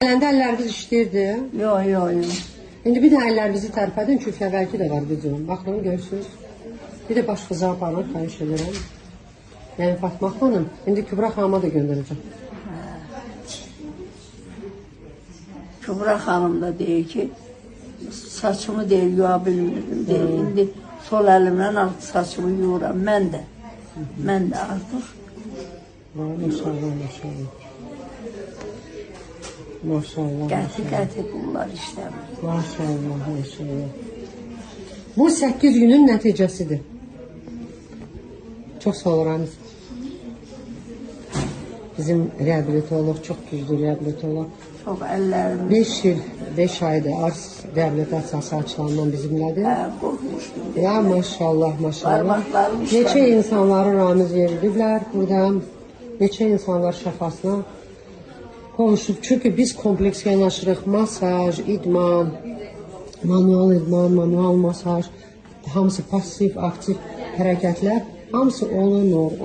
Gələndə əllərimiz işləyirdi. Yox. İndi bir də əllərimizi tərpədin, çünki əvvəlki də var videom. Baxın, görürsünüz. Bir də baş qıza aparır, xahiş edirəm. Yəni Fatma xanım, indi Kübra xanıma da göndərəcəm. Kübra xanım da deyir ki, saçımı deyir, yuva bilmirdim deyir. İndi sol əlimlə alt saçımı yuyuram, mən də. Mən də artıq. Maşallah. Maşallah. Qəti qullar işləmir. Maşallah. Bu 8 günün nəticəsidir. Çox sağ olun. Bizim reabilitolog çox güclü reabilitolog. Çox əllərim. 5 il, 5 aydır ars reabilitasiyası açılandan bizimlədir. Qorxmuşdum. Ya maşallah. Parmaklarım işləmir. Neçə insanları ramiz veriliblər burada. Neçə insanlar şəfasına qovuşub. Çünki biz kompleks yanaşırıq. Masaj, idman, manual idman, manual masaj, hamısı pasif, aktiv hərəkətlər, hamısı olunur.